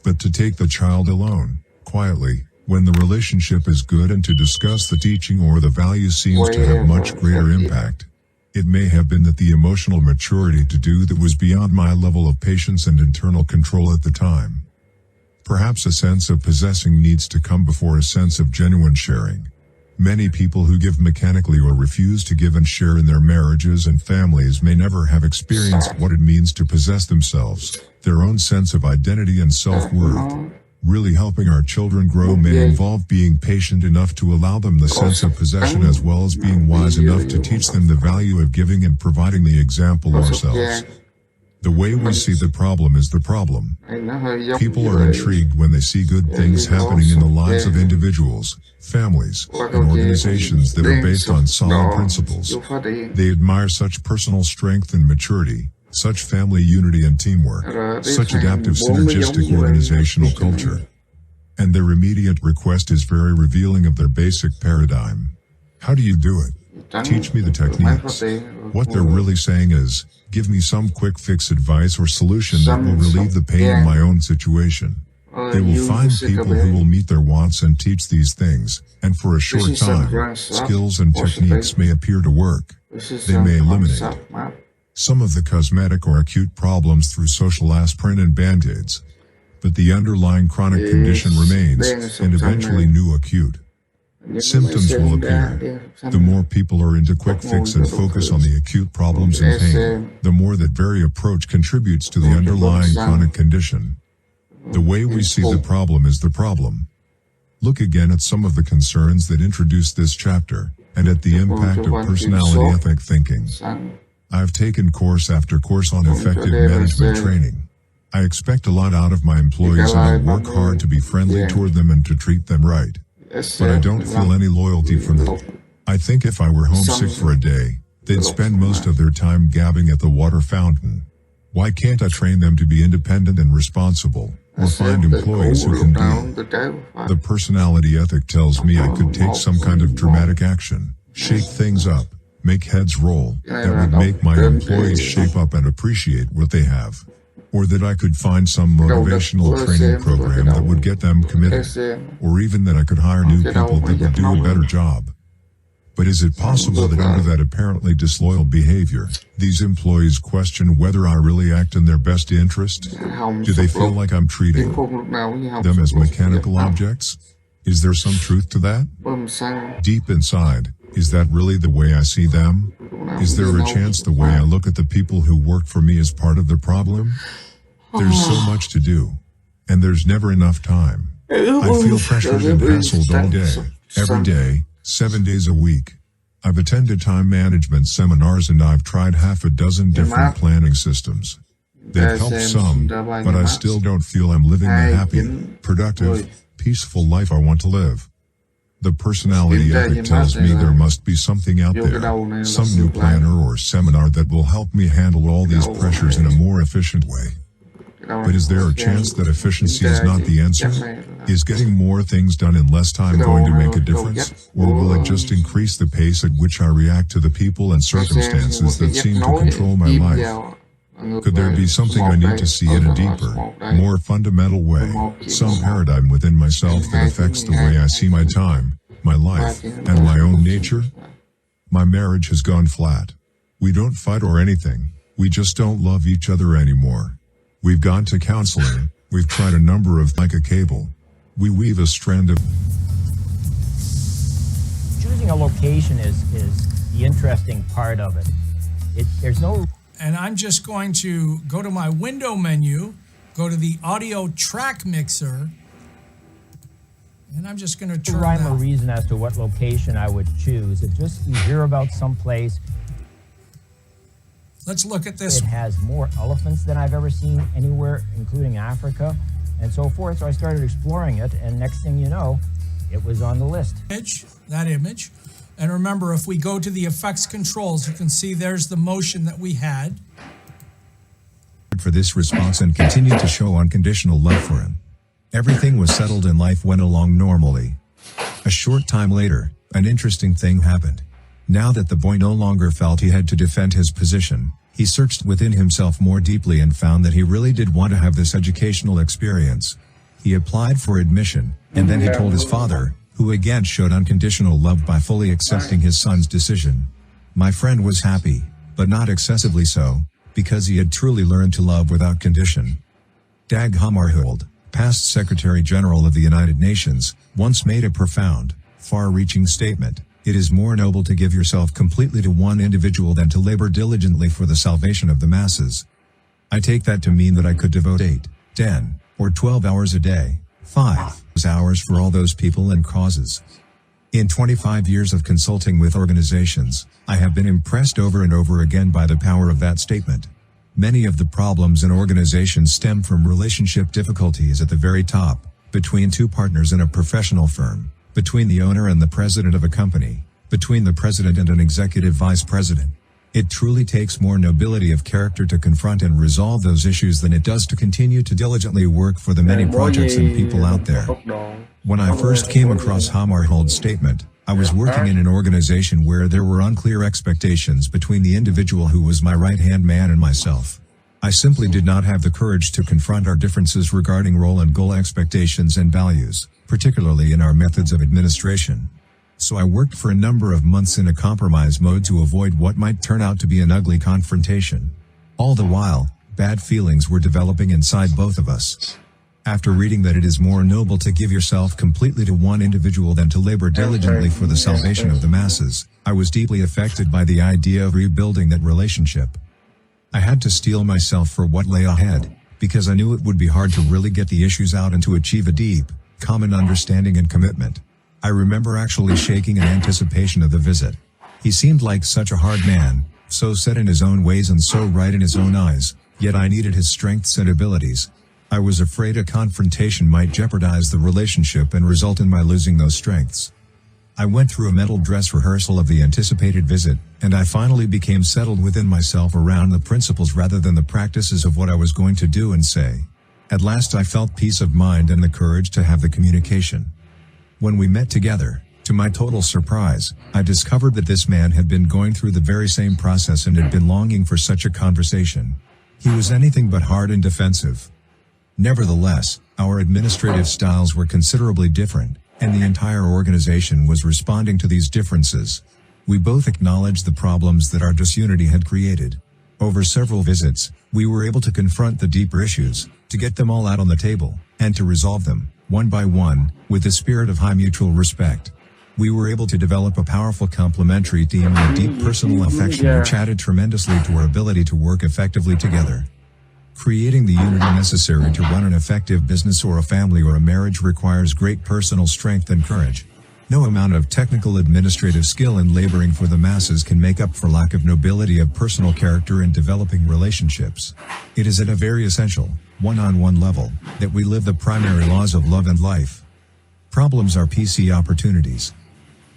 but to take the child alone, quietly, when the relationship is good, and to discuss the teaching or the value seems to have much greater impact. It may have been that the emotional maturity to do that was beyond my level of patience and internal control at the time. Perhaps a sense of possessing needs to come before a sense of genuine sharing. Many people who give mechanically or refuse to give and share in their marriages and families may never have experienced what it means to possess themselves, their own sense of identity and self-worth. Really helping our children grow may involve being patient enough to allow them the sense of possession, as well as being wise enough to teach them the value of giving and providing the example ourselves. The way we see the problem is the problem. People are intrigued when they see good things happening in the lives of individuals, families, and organizations that are based on solid principles. They admire such personal strength and maturity, such family unity and teamwork, such adaptive synergistic organizational culture. And their immediate request is very revealing of their basic paradigm. How do you do it? Teach me the techniques. What they're really saying is, give me some quick fix advice or solution that will relieve the pain in my own situation. They will find people who will meet their wants and teach these things, and for a short time, skills and techniques may appear to work. They may eliminate some of the cosmetic or acute problems through social aspirin and band-aids. But the underlying chronic condition remains, and eventually new acute symptoms will appear. The more people are into quick fix and focus on the acute problems and pain, the more that very approach contributes to the underlying chronic condition. The way we see the problem is the problem. Look again at some of the concerns that introduce this chapter, and at the impact of personality ethic thinking. I've taken course after course on effective management training. I expect a lot out of my employees, and I work hard to be friendly toward them and to treat them right. But I don't feel any loyalty from them. I think if I were homesick for a day, they'd spend most of their time gabbing at the water fountain. Why can't I train them to be independent and responsible, or find employees who can be? The personality ethic tells me I could take some kind of dramatic action, shake things up, make heads roll, that would make my employees shape up and appreciate what they have. Or that I could find some motivational training program that would get them committed. Or even that I could hire new people that would do a better job. But is it possible that under that apparently disloyal behavior, these employees question whether I really act in their best interest? Do they feel like I'm treating them as mechanical objects? Is there some truth to that? Deep inside, is that really the way I see them? Is there a chance the way I look at the people who work for me is part of the problem? There's so much to do, and there's never enough time. I feel pressured and hassled all day, every day, 7 days a week. I've attended time management seminars and I've tried half a dozen different planning systems. They've helped some, but I still don't feel I'm living the happy, productive, peaceful life I want to live. The personality ethic tells me there must be something out there, some new planner or seminar that will help me handle all these pressures in a more efficient way. But is there a chance that efficiency is not the answer? Is getting more things done in less time going to make a difference? Or will it just increase the pace at which I react to the people and circumstances that seem to control my life? Could there be something I need to see in a deeper, more fundamental way, some paradigm within myself that affects the way I see my time, my life, and my own nature? My marriage has gone flat. We don't fight or anything, we just don't love each other anymore. We've gone to counseling, we've tried a number of like a cable. We weave a strand of... Choosing a location is the interesting part of it. There's no... And I'm just going to go to my window menu, go to the audio track mixer, and I'm just going to turn rhyme or reason as to what location I would choose. It just, you hear about some place. Let's look at this. It has more elephants than I've ever seen anywhere, including Africa, and so forth. So I started exploring it, and next thing you know, it was on the list. That image. And remember, if we go to the effects controls, you can see there's the motion that we had. For this response and continued to show unconditional love for him. Everything was settled and life went along normally. A short time later, an interesting thing happened. Now that the boy no longer felt he had to defend his position, he searched within himself more deeply and found that he really did want to have this educational experience. He applied for admission, and then he told his father, who again showed unconditional love by fully accepting his son's decision. My friend was happy, but not excessively so, because he had truly learned to love without condition. Dag Hammarskjöld, past Secretary General of the United Nations, once made a profound, far-reaching statement: "It is more noble to give yourself completely to one individual than to labor diligently for the salvation of the masses." I take that to mean that I could devote 8, 10, or 12 hours a day, 5 hours for all those people and causes. In 25 years of consulting with organizations, I have been impressed over and over again by the power of that statement. Many of the problems in organizations stem from relationship difficulties at the very top, between two partners in a professional firm, between the owner and the president of a company, between the president and an executive vice president. It truly takes more nobility of character to confront and resolve those issues than it does to continue to diligently work for the many projects and people out there. When I first came across Hammarskjöld's statement, I was working in an organization where there were unclear expectations between the individual who was my right-hand man and myself. I simply did not have the courage to confront our differences regarding role and goal expectations and values, particularly in our methods of administration. So I worked for a number of months in a compromise mode to avoid what might turn out to be an ugly confrontation. All the while, bad feelings were developing inside both of us. After reading that it is more noble to give yourself completely to one individual than to labor diligently for the salvation of the masses, I was deeply affected by the idea of rebuilding that relationship. I had to steel myself for what lay ahead, because I knew it would be hard to really get the issues out and to achieve a deep, common understanding and commitment. I remember actually shaking in anticipation of the visit. He seemed like such a hard man, so set in his own ways and so right in his own eyes, yet I needed his strengths and abilities. I was afraid a confrontation might jeopardize the relationship and result in my losing those strengths. I went through a mental dress rehearsal of the anticipated visit, and I finally became settled within myself around the principles rather than the practices of what I was going to do and say. At last I felt peace of mind and the courage to have the communication. When we met together, to my total surprise, I discovered that this man had been going through the very same process and had been longing for such a conversation. He was anything but hard and defensive. Nevertheless, our administrative styles were considerably different, and the entire organization was responding to these differences. We both acknowledged the problems that our disunity had created. Over several visits, we were able to confront the deeper issues, to get them all out on the table, and to resolve them, one by one, with the spirit of high mutual respect. We were able to develop a powerful complementary team with deep personal affection which added tremendously to our ability to work effectively together. Creating the unity necessary to run an effective business or a family or a marriage requires great personal strength and courage. No amount of technical administrative skill in laboring for the masses can make up for lack of nobility of personal character in developing relationships. It is at a very essential, one-on-one level, that we live the primary laws of love and life. Problems are PC opportunities.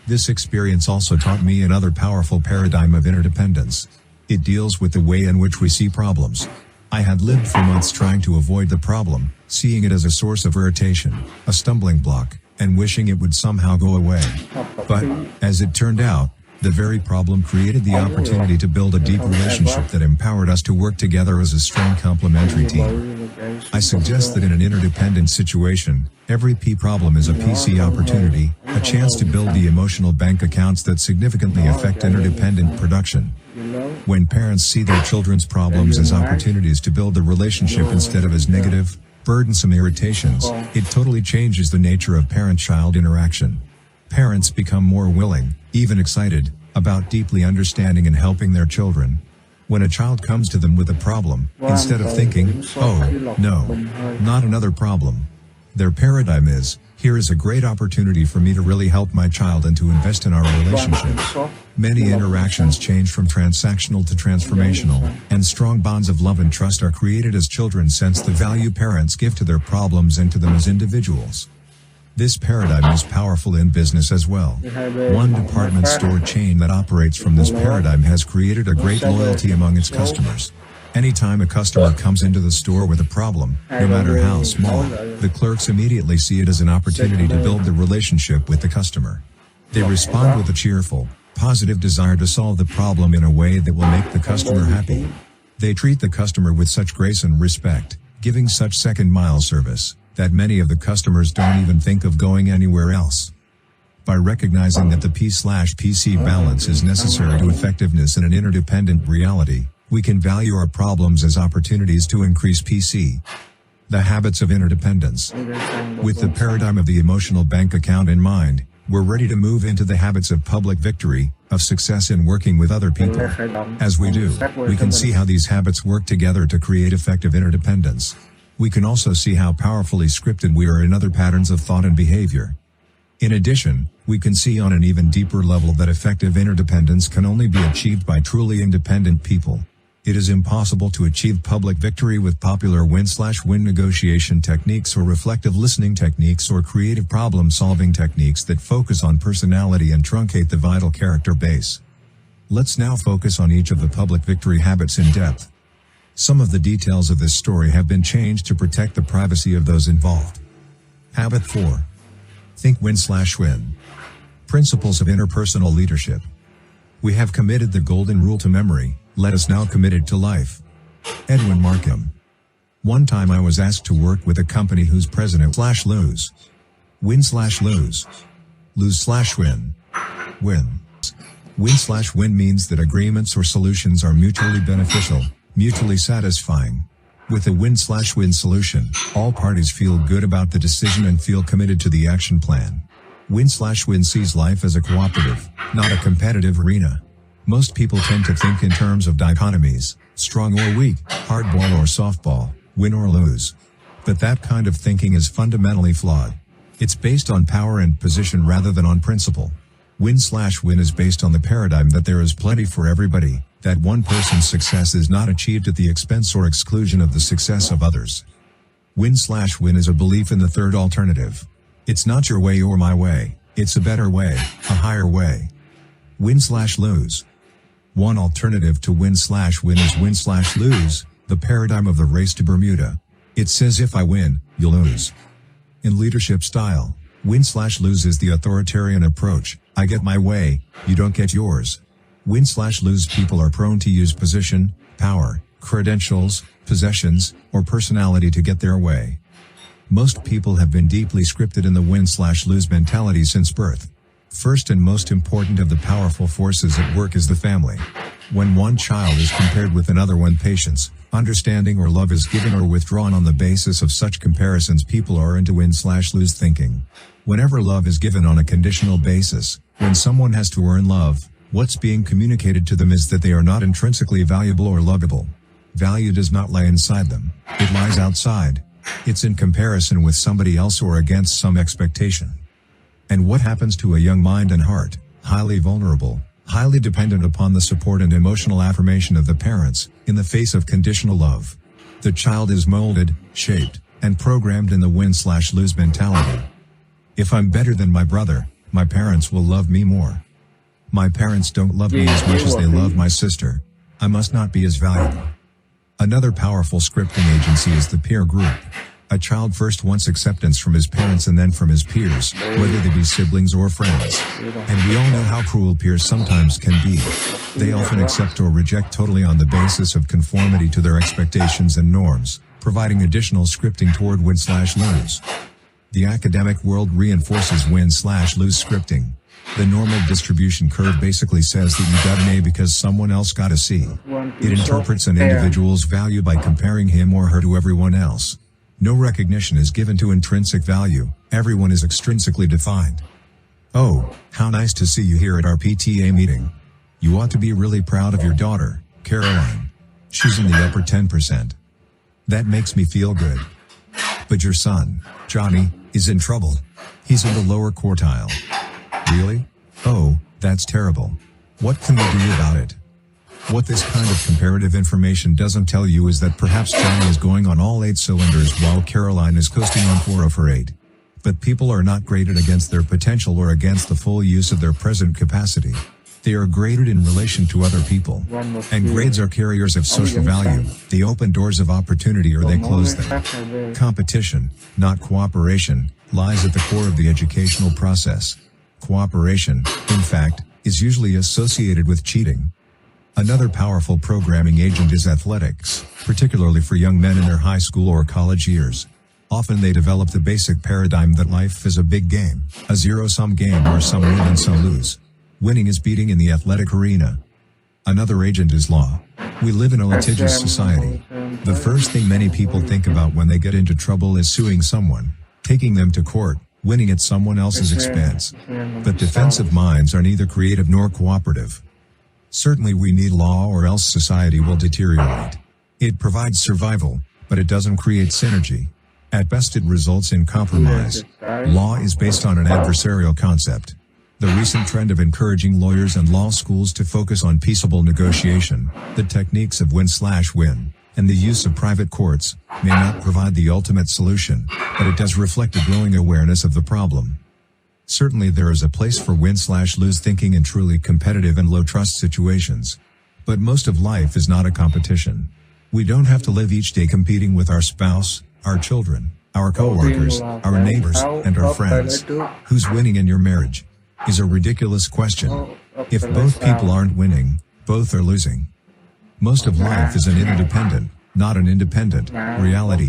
This experience also taught me another powerful paradigm of interdependence. It deals with the way in which we see problems. I had lived for months trying to avoid the problem, seeing it as a source of irritation, a stumbling block, and wishing it would somehow go away. But, as it turned out, the very problem created the opportunity to build a deep relationship that empowered us to work together as a strong complementary team. I suggest that in an interdependent situation, every P problem is a PC opportunity, a chance to build the emotional bank accounts that significantly affect interdependent production. When parents see their children's problems as opportunities to build the relationship instead of as negative, burdensome irritations, it totally changes the nature of parent-child interaction. Parents become more willing, even excited, about deeply understanding and helping their children. When a child comes to them with a problem, instead of thinking, "Oh, no, not another problem," their paradigm is, "Here is a great opportunity for me to really help my child and to invest in our relationship." Many interactions change from transactional to transformational, and strong bonds of love and trust are created as children sense the value parents give to their problems and to them as individuals. This paradigm is powerful in business as well. One department store chain that operates from this paradigm has created a great loyalty among its customers. Anytime a customer comes into the store with a problem, no matter how small, the clerks immediately see it as an opportunity to build the relationship with the customer. They respond with a cheerful, positive desire to solve the problem in a way that will make the customer happy. They treat the customer with such grace and respect, giving such second-mile service, that many of the customers don't even think of going anywhere else. By recognizing that the P/PC balance is necessary to effectiveness in an interdependent reality, we can value our problems as opportunities to increase PC. The habits of interdependence. With the paradigm of the emotional bank account in mind, we're ready to move into the habits of public victory, of success in working with other people. As we do, we can see how these habits work together to create effective interdependence. We can also see how powerfully scripted we are in other patterns of thought and behavior. In addition, we can see on an even deeper level that effective interdependence can only be achieved by truly independent people. It is impossible to achieve public victory with popular win/win negotiation techniques or reflective listening techniques or creative problem-solving techniques that focus on personality and truncate the vital character base. Let's now focus on each of the public victory habits in depth. Some of the details of this story have been changed to protect the privacy of those involved. Habit 4. Think win/win. Principles of interpersonal leadership. We have committed the golden rule to memory, let us now commit it to life. Edwin Markham. One time I was asked to work with a company whose president/lose. Win/lose. Lose/win. Win. Win/win means that agreements or solutions are mutually beneficial, mutually satisfying. With a win/win solution, all parties feel good about the decision and feel committed to the action plan. Win/win sees life as a cooperative, not a competitive arena. Most people tend to think in terms of dichotomies, strong or weak, hardball or softball, win or lose. But that kind of thinking is fundamentally flawed. It's based on power and position rather than on principle. Win/win is based on the paradigm that there is plenty for everybody, that one person's success is not achieved at the expense or exclusion of the success of others. Win/win is a belief in the third alternative. It's not your way or my way, it's a better way, a higher way. Win/lose. One alternative to win/win is win/lose, the paradigm of the race to Bermuda. It says if I win, you lose. In leadership style, win/lose is the authoritarian approach, I get my way, you don't get yours. Win/lose people are prone to use position, power, credentials, possessions, or personality to get their way. Most people have been deeply scripted in the win/lose mentality since birth. First and most important of the powerful forces at work is the family. When one child is compared with another, when patience, understanding or love is given or withdrawn on the basis of such comparisons, people are into win/lose thinking. Whenever love is given on a conditional basis, when someone has to earn love, what's being communicated to them is that they are not intrinsically valuable or lovable. Value does not lie inside them, it lies outside. It's in comparison with somebody else or against some expectation. And what happens to a young mind and heart, highly vulnerable, highly dependent upon the support and emotional affirmation of the parents, in the face of conditional love? The child is molded, shaped, and programmed in the win/lose mentality. If I'm better than my brother, my parents will love me more. My parents don't love me as much as they love my sister. I must not be as valuable. Another powerful scripting agency is the peer group. A child first wants acceptance from his parents and then from his peers, whether they be siblings or friends. And we all know how cruel peers sometimes can be. They often accept or reject totally on the basis of conformity to their expectations and norms, providing additional scripting toward win/lose. The academic world reinforces win/lose scripting. The normal distribution curve basically says that you got an A because someone else got a C. It interprets an individual's value by comparing him or her to everyone else. No recognition is given to intrinsic value, everyone is extrinsically defined. Oh, how nice to see you here at our PTA meeting. You ought to be really proud of your daughter, Caroline. She's in the upper 10%. That makes me feel good. But your son, Johnny, is in trouble. He's in the lower quartile. Really? Oh, that's terrible. What can we do about it? What this kind of comparative information doesn't tell you is that perhaps Johnny is going on all 8 cylinders while Caroline is coasting on 4 of her 8. But people are not graded against their potential or against the full use of their present capacity. They are graded in relation to other people. And grades are carriers of social value. They open doors of opportunity or they close them. Competition, not cooperation, lies at the core of the educational process. Cooperation, in fact, is usually associated with cheating. Another powerful programming agent is athletics, particularly for young men in their high school or college years. Often they develop the basic paradigm that life is a big game, a zero-sum game where some win and some lose. Winning is beating in the athletic arena. Another agent is law. We live in a litigious society. The first thing many people think about when they get into trouble is suing someone, taking them to court, winning at someone else's expense. But defensive minds are neither creative nor cooperative. Certainly we need law or else society will deteriorate. It provides survival, but it doesn't create synergy. At best it results in compromise. Law is based on an adversarial concept. The recent trend of encouraging lawyers and law schools to focus on peaceable negotiation, the techniques of win-slash-win, and the use of private courts, may not provide the ultimate solution, but it does reflect a growing awareness of the problem. Certainly there is a place for win-slash-lose thinking in truly competitive and low-trust situations. But most of life is not a competition. We don't have to live each day competing with our spouse, our children, our co-workers, our neighbors, and our friends. Who's winning in your marriage? Is a ridiculous question. If both people aren't winning, both are losing. Most of life is an interdependent, not an independent, reality.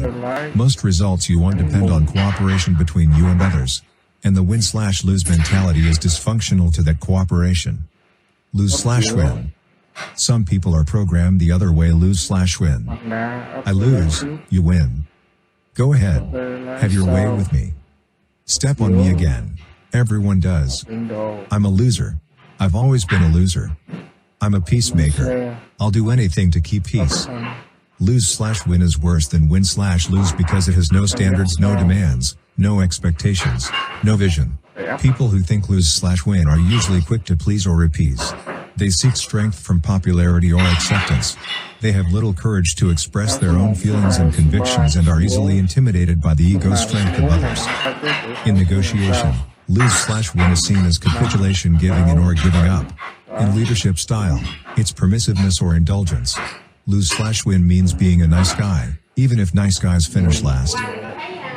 Most results you want depend on cooperation between you and others. And the win-slash-lose mentality is dysfunctional to that cooperation. Lose-slash-win. Some people are programmed the other way, lose-slash-win. I lose, you win. Go ahead. Have your way with me. Step on me again. Everyone does. I'm a loser. I've always been a loser. I'm a peacemaker. I'll do anything to keep peace. Lose-slash-win is worse than win-slash-lose because it has no standards, no demands, no expectations, no vision. People who think lose-slash-win are usually quick to please or appease. They seek strength from popularity or acceptance. They have little courage to express their own feelings and convictions and are easily intimidated by the ego strength of others. In negotiation, lose-slash-win is seen as capitulation, giving in or giving up. In leadership style, it's permissiveness or indulgence. Lose-slash-win means being a nice guy, even if nice guys finish last.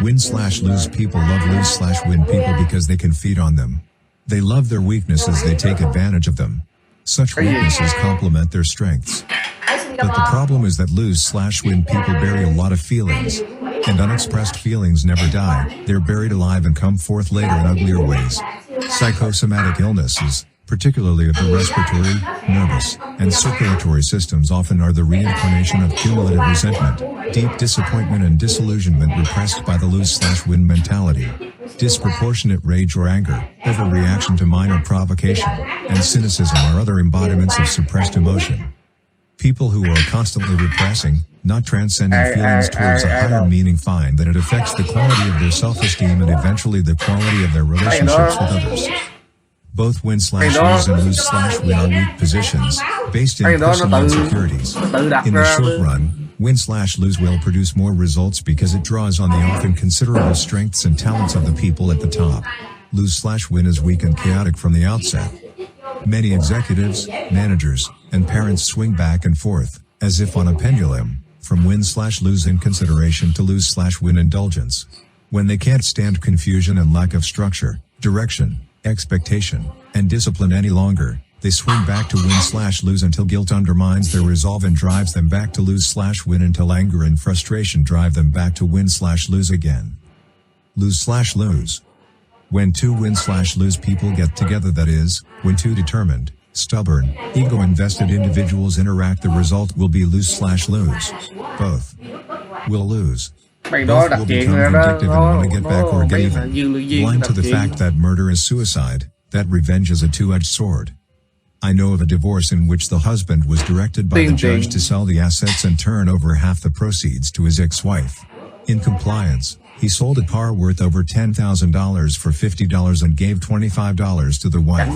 Win-slash-lose people love lose-slash-win people because they can feed on them. They love their weaknesses, they take advantage of them. Such weaknesses complement their strengths. But the problem is that lose-slash-win people bury a lot of feelings. And unexpressed feelings never die, they're buried alive and come forth later in uglier ways. Psychosomatic illnesses, particularly of the respiratory, nervous, and circulatory systems, often are the reincarnation of cumulative resentment, deep disappointment and disillusionment repressed by the lose-slash-win mentality. Disproportionate rage or anger, overreaction to minor provocation, and cynicism are other embodiments of suppressed emotion. People who are constantly repressing, not transcending feelings towards a higher meaning find that it affects the quality of their self-esteem and eventually the quality of their relationships with others. Both win-slash-lose and lose-slash-win are weak positions, based in personal insecurities. In the short run, win-slash-lose will produce more results because it draws on the often considerable strengths and talents of the people at the top. Lose-slash-win is weak and chaotic from the outset. Many executives, managers, and parents swing back and forth, as if on a pendulum, from win-slash-lose inconsideration to lose-slash-win indulgence. When they can't stand confusion and lack of structure, direction, expectation, and discipline any longer, they swing back to win-slash-lose until guilt undermines their resolve and drives them back to lose-slash-win until anger and frustration drive them back to win-slash-lose again. Lose-slash-lose. When two win-slash-lose people get together, that is, when two determined, stubborn, ego-invested individuals interact, the result will be lose-slash-lose. Both will lose. Both will become vindictive and want to get back or get even. Blind to the fact that murder is suicide, that revenge is a two-edged sword. I know of a divorce in which the husband was directed by the judge to sell the assets and turn over half the proceeds to his ex-wife. In compliance, he sold a car worth over $10,000 for $50 and gave $25 to the wife.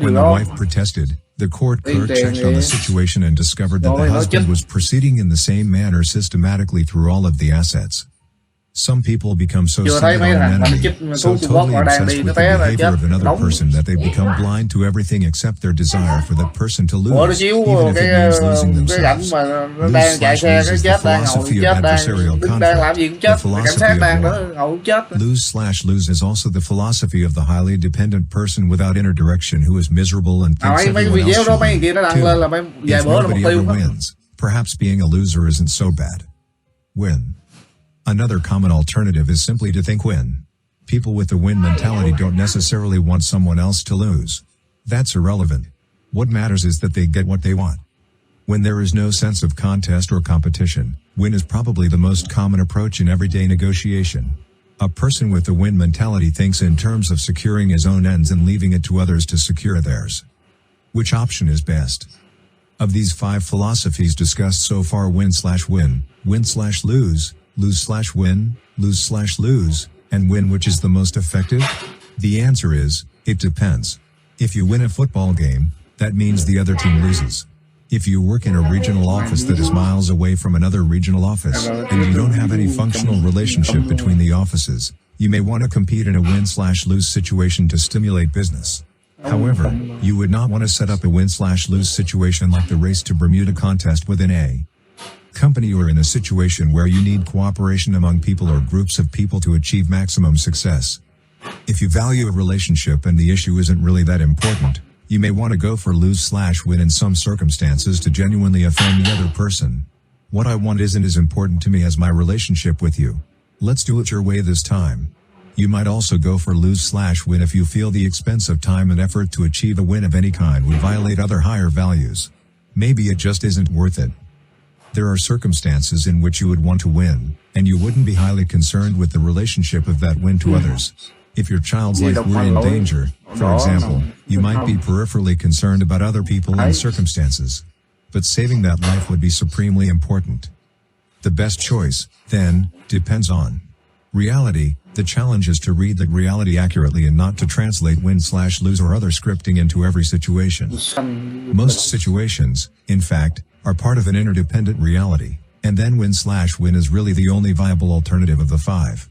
When the wife protested, the court clerk checked on the situation and discovered that the husband was proceeding in the same manner systematically through all of the assets. Some people become so sick of an enemy, so totally obsessed with the behavior of another person that they become blind to everything except their desire for that person to lose, even if it means losing themselves. Lose-slash-lose is the philosophy of adversarial conflict, the philosophy of war. Lose-slash-lose is also the philosophy of the highly dependent person without inner direction who is miserable and thinks everyone else should win, too. If nobody ever wins, perhaps being a loser isn't so bad. Win. Another common alternative is simply to think win. People with the win mentality don't necessarily want someone else to lose. That's irrelevant. What matters is that they get what they want. When there is no sense of contest or competition, win is probably the most common approach in everyday negotiation. A person with the win mentality thinks in terms of securing his own ends and leaving it to others to secure theirs. Which option is best? Of these 5 philosophies discussed so far, win/win, win/lose, lose/win, lose/lose, and win, which is the most effective? The answer is, it depends. If you win a football game, that means the other team loses. If you work in a regional office that is miles away from another regional office, and you don't have any functional relationship between the offices, you may want to compete in a win/lose situation to stimulate business. However, you would not want to set up a win/lose situation like the race to Bermuda contest within a company or in a situation where you need cooperation among people or groups of people to achieve maximum success. If you value a relationship and the issue isn't really that important, you may want to go for lose/win in some circumstances to genuinely offend the other person. What I want isn't as important to me as my relationship with you. Let's do it your way this time. You might also go for lose/win if you feel the expense of time and effort to achieve a win of any kind would violate other higher values. Maybe it just isn't worth it. There are circumstances in which you would want to win, and you wouldn't be highly concerned with the relationship of that win to others. If your child's life were in danger, for example, you might be peripherally concerned about other people and circumstances. But saving that life would be supremely important. The best choice, then, depends on reality. The challenge is to read that reality accurately and not to translate win/lose or other scripting into every situation. Most situations, in fact, are part of an interdependent reality, and then win/win is really the only viable alternative of the 5.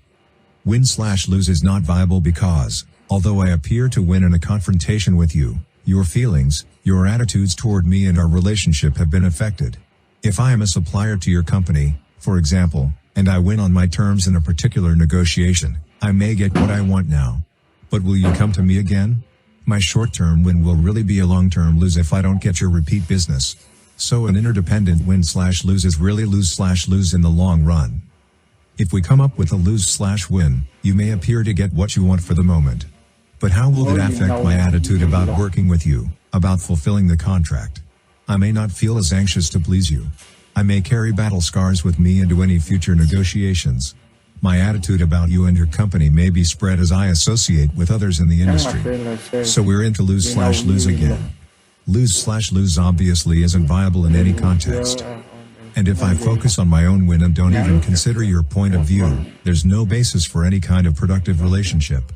Win/lose is not viable because, although I appear to win in a confrontation with you, your feelings, your attitudes toward me and our relationship have been affected. If I am a supplier to your company, for example, and I win on my terms in a particular negotiation, I may get what I want now. But will you come to me again? My short-term win will really be a long-term lose if I don't get your repeat business. So an interdependent win/lose is really lose/lose in the long run. If we come up with a lose/win, you may appear to get what you want for the moment. But how will it affect my attitude about working with you, about fulfilling the contract? I may not feel as anxious to please you. I may carry battle scars with me into any future negotiations. My attitude about you and your company may be spread as I associate with others in the industry. So we're into lose/lose again. Lose/lose obviously isn't viable in any context. And if I focus on my own win and don't even consider your point of view, there's no basis for any kind of productive relationship.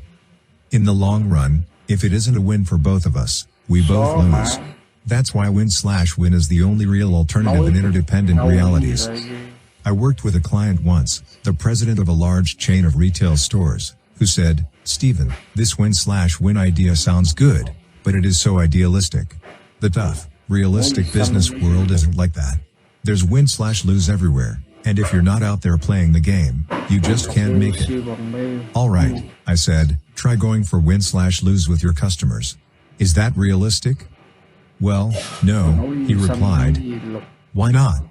In the long run, if it isn't a win for both of us, we both lose. That's why win/win is the only real alternative in interdependent realities. I worked with a client once, the president of a large chain of retail stores, who said, "Stephen, this win/win idea sounds good, but it is so idealistic. The tough, realistic business world isn't like that. There's win/lose everywhere, and if you're not out there playing the game, you just can't make it." "All right," I said, "try going for win/lose with your customers. Is that realistic?" "Well, no," he replied. "Why not?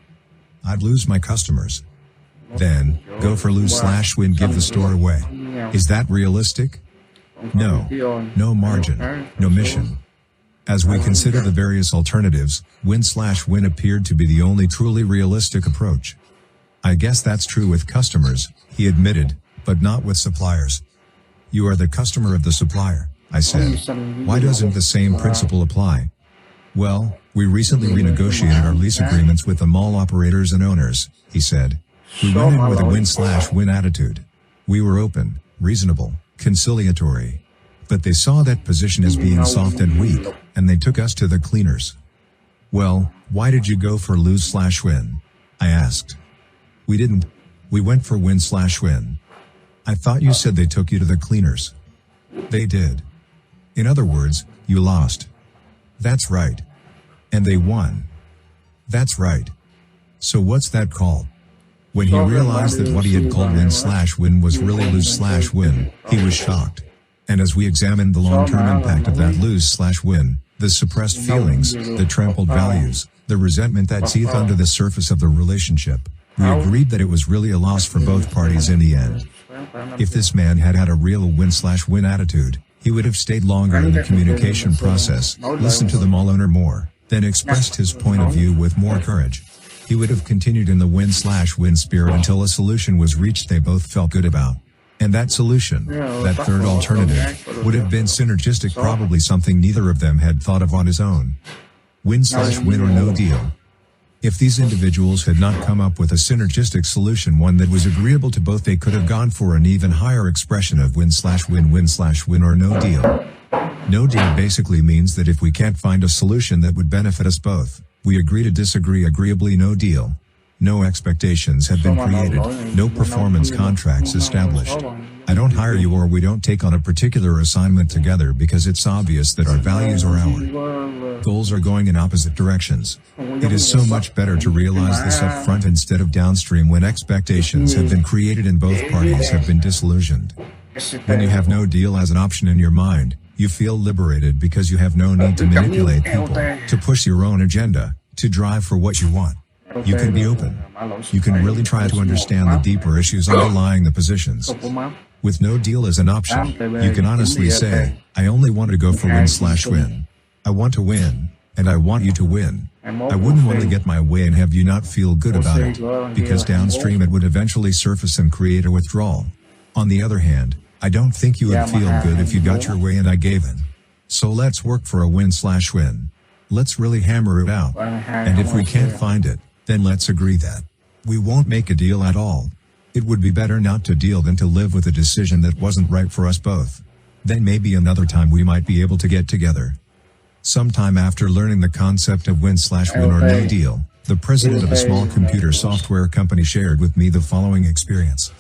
I'd lose my customers." "Then, go for lose/win, give the store away. Is that realistic?" "No. No margin, no mission." As we consider the various alternatives, win/win appeared to be the only truly realistic approach. "I guess that's true with customers," he admitted, "but not with suppliers." "You are the customer of the supplier," I said. "Why doesn't the same principle apply?" "Well, we recently renegotiated our lease agreements with the mall operators and owners," he said. "We went in with a win/win attitude. We were open, reasonable, conciliatory. But they saw that position as being soft and weak, and they took us to the cleaners." "Well, why did you go for lose/win?" I asked. "We didn't. We went for win/win." "I thought you said they took you to the cleaners." "They did." "In other words, you lost." "That's right." "And they won." "That's right." "So what's that called?" When he realized that what he had called win/win was really lose/win, he was shocked. And as we examined the long-term impact of that lose/win, the suppressed feelings, the trampled values, the resentment that seethed under the surface of the relationship, We agreed that it was really a loss for both parties in the end. If this man had had a real win/win attitude, he would have stayed longer in the communication process, listened to them all or more, then expressed his point of view with more courage. He would have continued in the win/win spirit until a solution was reached they both felt good about. And that solution, that third alternative, would have been synergistic, probably something neither of them had thought of on his own. Win/win or no deal. If these individuals had not come up with a synergistic solution, one that was agreeable to both, they could have gone for an even higher expression of win/win, win/win or no deal. No deal basically means that if we can't find a solution that would benefit us both, we agree to disagree agreeably. No deal. No expectations have been created, no performance contracts established. I don't hire you or we don't take on a particular assignment together because it's obvious that our values or our goals are going in opposite directions. It is so much better to realize this up front instead of downstream when expectations have been created and both parties have been disillusioned. When you have no deal as an option in your mind, you feel liberated because you have no need to manipulate people, to push your own agenda, to drive for what you want. You can be open. You can really try to understand the deeper issues underlying the positions. With no deal as an option, you can honestly say, I only want to go for win/win. I want to win, and I want you to win. I wouldn't want to get my way and have you not feel good about it, because downstream it would eventually surface and create a withdrawal. On the other hand, I don't think you would feel good if you got your way and I gave in. So let's work for a win/win. Let's really hammer it out. And if we can't find it, then let's agree that we won't make a deal at all. It would be better not to deal than to live with a decision that wasn't right for us both. Then maybe another time we might be able to get together. Sometime after learning the concept of win/win or no deal, the president of a small computer software company shared with me the following experience.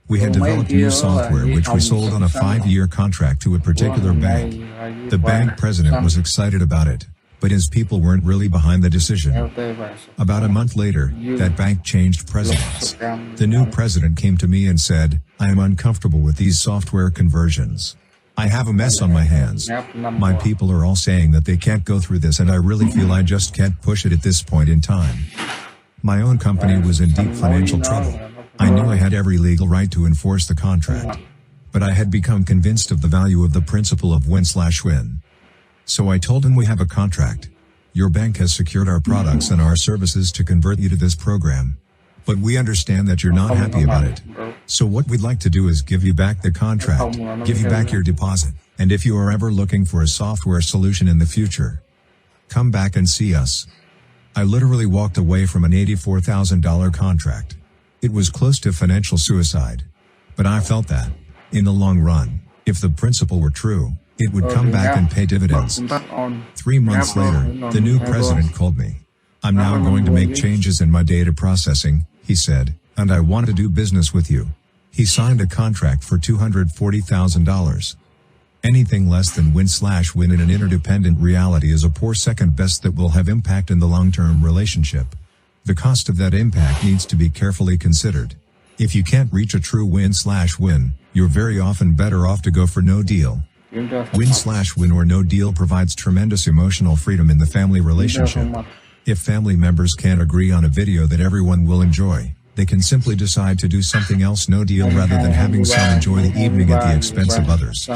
We had developed new software which we sold on a 5-year contract to a particular bank. The bank president was excited about it, but his people weren't really behind the decision. About a month later, that bank changed presidents. The new president came to me and said, I am uncomfortable with these software conversions. I have a mess on my hands. My people are all saying that they can't go through this and I really feel I just can't push it at this point in time. My own company was in deep financial trouble. I knew I had every legal right to enforce the contract. But I had become convinced of the value of the principle of win/win. So I told him, we have a contract. Your bank has secured our products and our services to convert you to this program. But we understand that you're not happy about it. So what we'd like to do is give you back the contract, give you back your deposit, and if you are ever looking for a software solution in the future, come back and see us. I literally walked away from an $84,000 contract. It was close to financial suicide. But I felt that, in the long run, if the principle were true, it would come back and pay dividends. 3 months later, the new president called me. I'm now going to make changes in my data processing, he said, and I want to do business with you. He signed a contract for $240,000. Anything less than win/win in an interdependent reality is a poor second best that will have impact in the long-term relationship. The cost of that impact needs to be carefully considered. If you can't reach a true win/win, you're very often better off to go for no deal. Win/win or no deal provides tremendous emotional freedom in the family relationship. If family members can't agree on a video that everyone will enjoy, they can simply decide to do something else. No deal rather than having some enjoy the evening at the expense of others.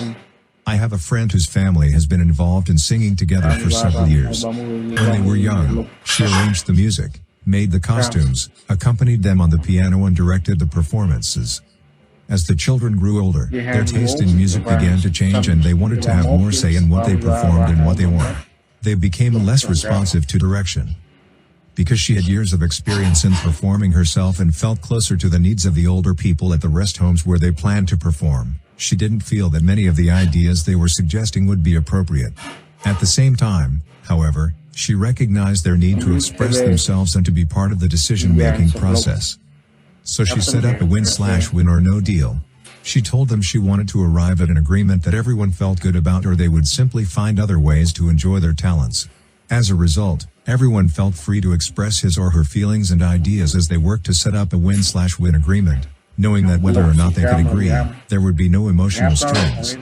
I have a friend whose family has been involved in singing together for several years. When they were young, she arranged the music, made the costumes, accompanied them on the piano and directed the performances. As the children grew older, their taste in music began to change and they wanted to have more say in what they performed and what they wore. They became less responsive to direction. Because she had years of experience in performing herself and felt closer to the needs of the older people at the rest homes where they planned to perform, she didn't feel that many of the ideas they were suggesting would be appropriate. At the same time, however, she recognized their need to express themselves and to be part of the decision-making process. So she set up a win/win or no deal. She told them she wanted to arrive at an agreement that everyone felt good about, or they would simply find other ways to enjoy their talents. As a result, everyone felt free to express his or her feelings and ideas as they worked to set up a win/win agreement, knowing that whether or not they could agree, there would be no emotional strings.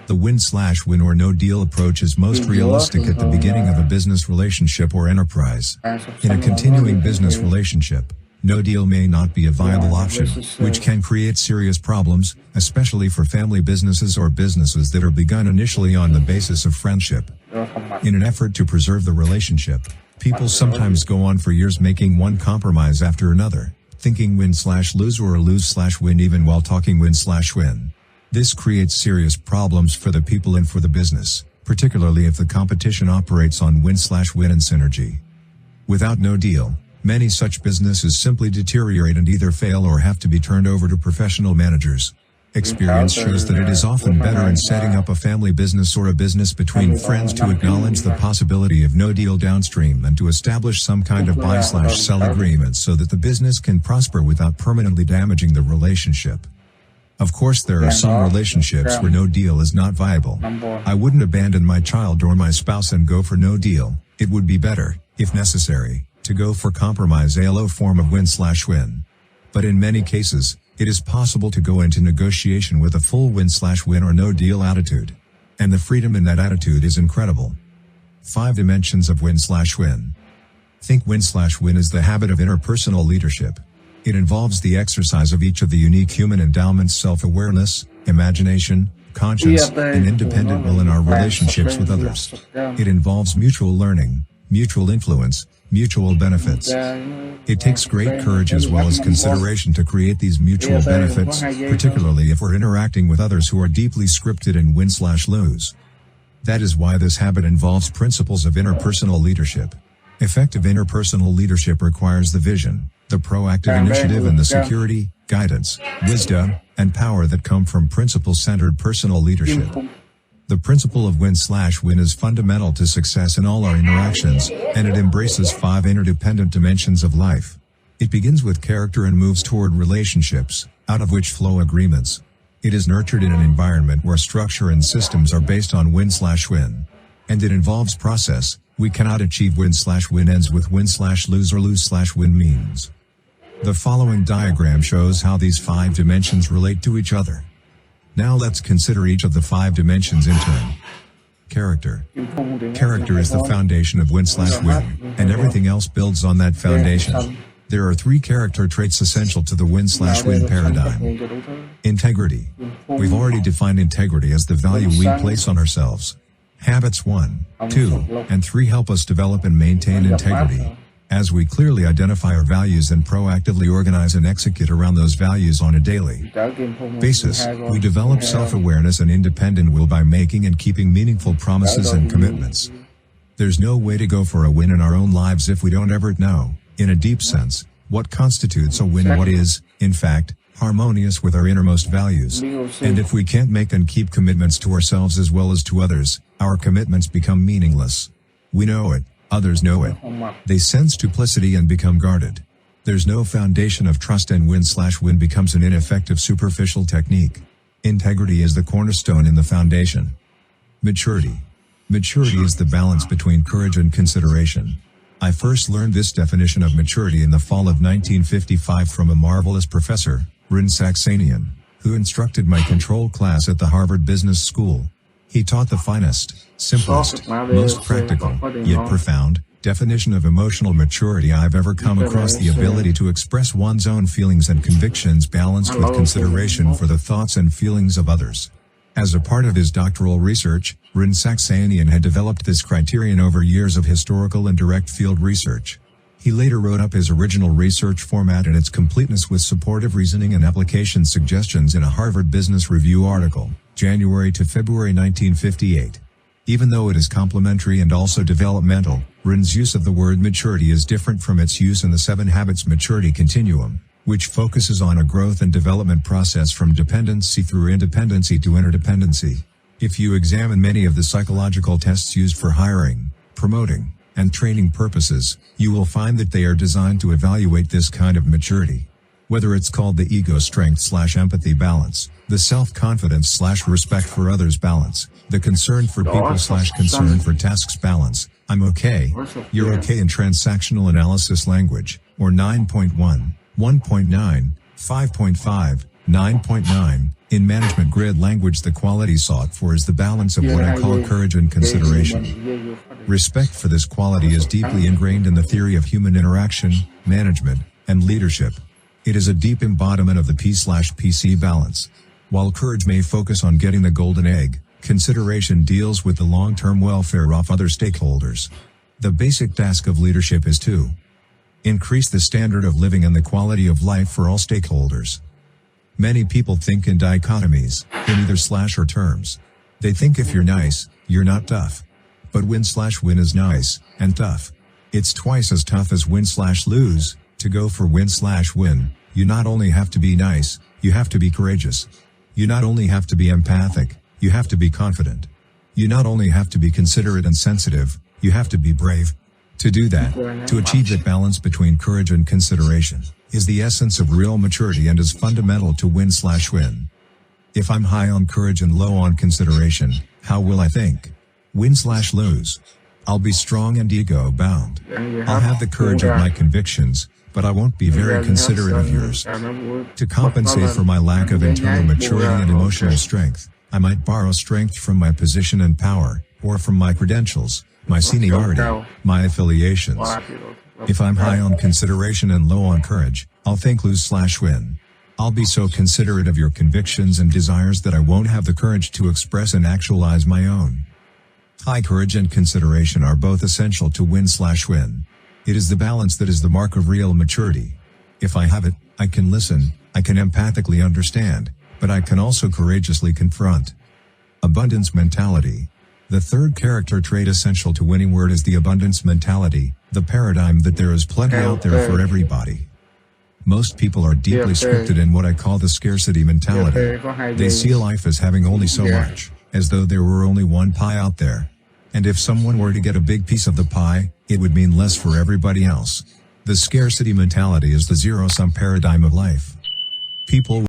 The win/win or no deal approach is most realistic at the beginning of a business relationship or enterprise. In a continuing business relationship, no deal may not be a viable option, which can create serious problems, especially for family businesses or businesses that are begun initially on the basis of friendship. In an effort to preserve the relationship, people sometimes go on for years making one compromise after another, thinking win/lose or lose/win even while talking win/win. This creates serious problems for the people and for the business, particularly if the competition operates on win/win and synergy. Without no deal, many such businesses simply deteriorate and either fail or have to be turned over to professional managers. Experience shows that it is often better in setting up a family business or a business between friends to acknowledge the possibility of no deal downstream and to establish some kind of buy/sell agreement so that the business can prosper without permanently damaging the relationship. Of course, there are some relationships where no deal is not viable. I wouldn't abandon my child or my spouse and go for no deal. It would be better, if necessary, to go for compromise, a low form of win/win. But in many cases, it is possible to go into negotiation with a full win/win or no deal attitude. And the freedom in that attitude is incredible. 5 dimensions of win/win. Think win/win is the habit of interpersonal leadership. It involves the exercise of each of the unique human endowments: self-awareness, imagination, conscience, and independent will in our relationships with others. It involves mutual learning, mutual influence, mutual benefits. It takes great courage as well as consideration to create these mutual benefits, particularly if we're interacting with others who are deeply scripted in win/lose. That is why this habit involves principles of interpersonal leadership. Effective interpersonal leadership requires the vision, the proactive initiative and the security, guidance, wisdom, and power that come from principle-centered personal leadership. The principle of win/win is fundamental to success in all our interactions, and it embraces 5 interdependent dimensions of life. It begins with character and moves toward relationships, out of which flow agreements. It is nurtured in an environment where structure and systems are based on win/win. And it involves process. We cannot achieve win/win ends with win/lose or lose/win means. The following diagram shows how these 5 dimensions relate to each other. Now let's consider each of the 5 dimensions in turn. Character. Character is the foundation of win/win, and everything else builds on that foundation. There are 3 character traits essential to the win/win paradigm. Integrity. We've already defined integrity as the value we place on ourselves. Habits 1, 2, and 3 help us develop and maintain integrity. As we clearly identify our values and proactively organize and execute around those values on a daily basis, we develop self-awareness and independent will by making and keeping meaningful promises and commitments. There's no way to go for a win in our own lives if we don't ever know, in a deep sense, what constitutes a win, what is, in fact, harmonious with our innermost values. And if we can't make and keep commitments to ourselves as well as to others, our commitments become meaningless. We know it. Others know it. They sense duplicity and become guarded. There's no foundation of trust and win/win becomes an ineffective superficial technique. Integrity is the cornerstone in the foundation. Maturity. Maturity is the balance between courage and consideration. I first learned this definition of maturity in the fall of 1955 from a marvelous professor, ﷺ Saxenian, who instructed my control class at the Harvard Business School. He taught the finest, simplest, most practical, yet profound, definition of emotional maturity I've ever come across: the ability to express one's own feelings and convictions balanced with consideration for the thoughts and feelings of others. As a part of his doctoral research, ﷺ Saxenian had developed this criterion over years of historical and direct field research. He later wrote up his original research format and its completeness with supportive reasoning and application suggestions in a Harvard Business Review article, January to February 1958. Even though it is complementary and also developmental, ﷺ's use of the word maturity is different from its use in the 7 Habits maturity continuum, which focuses on a growth and development process from dependency through independency to interdependency. If you examine many of the psychological tests used for hiring, promoting, and training purposes, you will find that they are designed to evaluate this kind of maturity. Whether it's called the ego strength/empathy balance, the self-confidence/respect for others balance, the concern for people/concern for tasks balance, I'm okay, you're okay in transactional analysis language, or 9.1, 1.9, 5.5, 9.9, in management grid language. The quality sought for is the balance of what I call courage and consideration. Respect for this quality is deeply ingrained in the theory of human interaction, management, and leadership. It is a deep embodiment of the P/PC balance. While courage may focus on getting the golden egg, consideration deals with the long-term welfare of other stakeholders. The basic task of leadership is to increase the standard of living and the quality of life for all stakeholders. Many people think in dichotomies, in either/or terms. They think if you're nice, you're not tough. But win/win is nice and tough. It's twice as tough as win/lose. To go for win/win, you not only have to be nice, you have to be courageous. You not only have to be empathic, you have to be confident. You not only have to be considerate and sensitive, you have to be brave. To do that, to achieve that balance between courage and consideration, is the essence of real maturity and is fundamental to win/win. If I'm high on courage and low on consideration, how will I think? Win/lose. I'll be strong and ego-bound. I'll have the courage of my convictions, but I won't be very considerate of yours. To compensate for my lack of internal maturity and emotional strength, I might borrow strength from my position and power, or from my credentials, my seniority, my affiliations. If I'm high on consideration and low on courage, I'll think lose/win. I'll be so considerate of your convictions and desires that I won't have the courage to express and actualize my own. High courage and consideration are both essential to win/win. It is the balance that is the mark of real maturity. If I have it, I can listen, I can empathically understand, but I can also courageously confront. Abundance mentality. The third character trait essential to winning word is the abundance mentality, the paradigm that there is plenty out there for everybody. Most people are deeply scripted in what I call the scarcity mentality. They see life as having only so much, as though there were only one pie out there. And if someone were to get a big piece of the pie, it would mean less for everybody else. The scarcity mentality is the zero-sum paradigm of life. People